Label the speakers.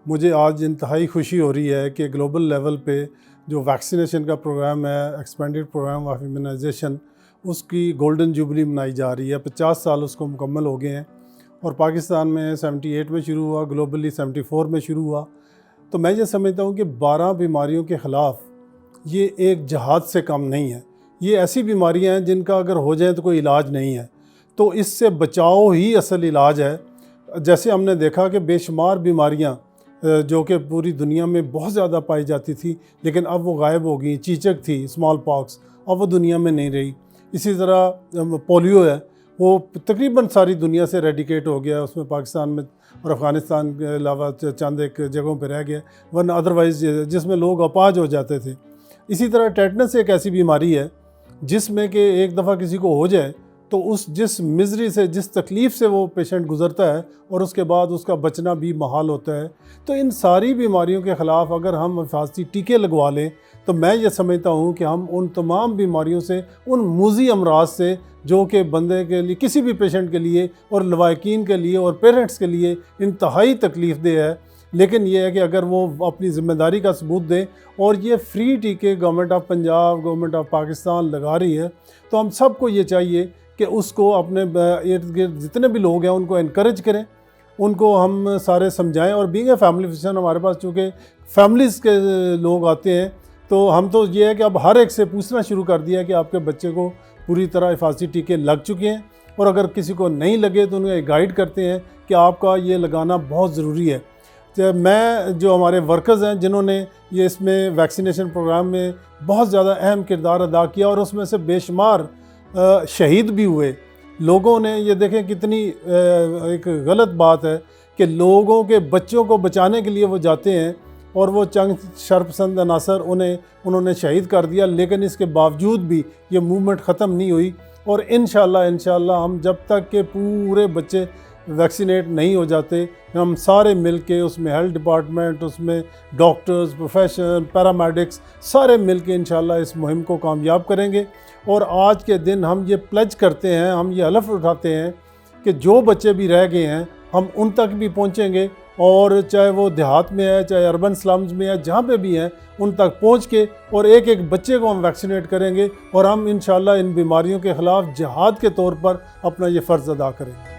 Speaker 1: مجھے آج انتہائی خوشی ہو رہی ہے کہ گلوبل لیول پہ جو ویکسینیشن کا پروگرام ہے، ایکسپینڈیڈ پروگرام آف امیونائزیشن، اس کی گولڈن جوبلی منائی جا رہی ہے۔ 50 سال اس کو مکمل ہو گئے ہیں، اور پاکستان میں 78 میں شروع ہوا، گلوبلی 74 میں شروع ہوا۔ تو میں یہ سمجھتا ہوں کہ 12 بیماریوں کے خلاف یہ ایک جہاد سے کم نہیں ہے۔ یہ ایسی بیماریاں ہیں جن کا اگر ہو جائیں تو کوئی علاج نہیں ہے، تو اس سے بچاؤ ہی اصل علاج ہے۔ جیسے ہم نے دیکھا کہ بے شمار بیماریاں جو کہ پوری دنیا میں بہت زیادہ پائی جاتی تھی، لیکن اب وہ غائب ہو گئی۔ چیچک تھی، اسمال پاکس، اب وہ دنیا میں نہیں رہی۔ اسی طرح پولیو ہے، وہ تقریباً ساری دنیا سے ریڈیکیٹ ہو گیا، اس میں پاکستان میں اور افغانستان کے علاوہ چند ایک جگہوں پہ رہ گیا، ورنہ ادروائز جس میں لوگ اپاہج ہو جاتے تھے۔ اسی طرح ٹیٹنس ایک ایسی بیماری ہے جس میں کہ ایک دفعہ کسی کو ہو جائے تو جس مزری سے، جس تکلیف سے وہ پیشنٹ گزرتا ہے، اور اس کے بعد اس کا بچنا بھی محال ہوتا ہے۔ تو ان ساری بیماریوں کے خلاف اگر ہم حفاظتی ٹیکے لگوا لیں تو میں یہ سمجھتا ہوں کہ ہم ان تمام بیماریوں سے، ان موذی امراض سے جو کہ بندے کے لیے، کسی بھی پیشنٹ کے لیے اور لواحقین کے لیے اور پیرنٹس کے لیے انتہائی تکلیف دہ ہے، لیکن یہ ہے کہ اگر وہ اپنی ذمہ داری کا ثبوت دیں، اور یہ فری ٹیکے government of Punjab, government of Pakistan لگا رہی ہے، تو ہم سب کو یہ چاہیے کہ اس کو اپنے ارد گرد جتنے بھی لوگ ہیں ان کو انکریج کریں، ان کو ہم سارے سمجھائیں۔ اور بینگ اے فیملی فزیشین، ہمارے پاس چونکہ فیملیز کے لوگ آتے ہیں، تو ہم تو یہ ہے کہ اب ہر ایک سے پوچھنا شروع کر دیا کہ آپ کے بچے کو پوری طرح حفاظتی ٹیکے لگ چکے ہیں، اور اگر کسی کو نہیں لگے تو انہیں گائیڈ کرتے ہیں کہ آپ کا یہ لگانا بہت ضروری ہے۔ میں جو ہمارے ورکرز ہیں جنہوں نے یہ اس میں ویکسینیشن پروگرام میں بہت زیادہ اہم کردار ادا کیا، اور اس میں سے بے شمار شہید بھی ہوئے لوگوں نے، یہ دیکھیں کتنی ایک غلط بات ہے کہ لوگوں کے بچوں کو بچانے کے لیے وہ جاتے ہیں، اور وہ چند شرپسند عناصر انہوں نے شہید کر دیا، لیکن اس کے باوجود بھی یہ موومنٹ ختم نہیں ہوئی۔ اور انشاءاللہ ہم جب تک کہ پورے بچے ویکسینیٹ نہیں ہو جاتے، ہم سارے مل کے، اس میں ہیلتھ ڈپارٹمنٹ، اس میں ڈاکٹرز، پروفیشنل، پیرامیڈکس، سارے مل کے انشاءاللہ اس مہم کو کامیاب کریں گے۔ اور آج کے دن ہم یہ پلیج کرتے ہیں، ہم یہ حلف اٹھاتے ہیں کہ جو بچے بھی رہ گئے ہیں ہم ان تک بھی پہنچیں گے، اور چاہے وہ دیہات میں ہے، چاہے اربن سلمز میں ہے، جہاں پہ بھی ہیں ان تک پہنچ کے، اور ایک ایک بچے کو ہم ویکسینیٹ کریں گے، اور ہم انشاءاللہ ان بیماریوں کے خلاف جہاد کے طور پر اپنا یہ فرض ادا کریں گے۔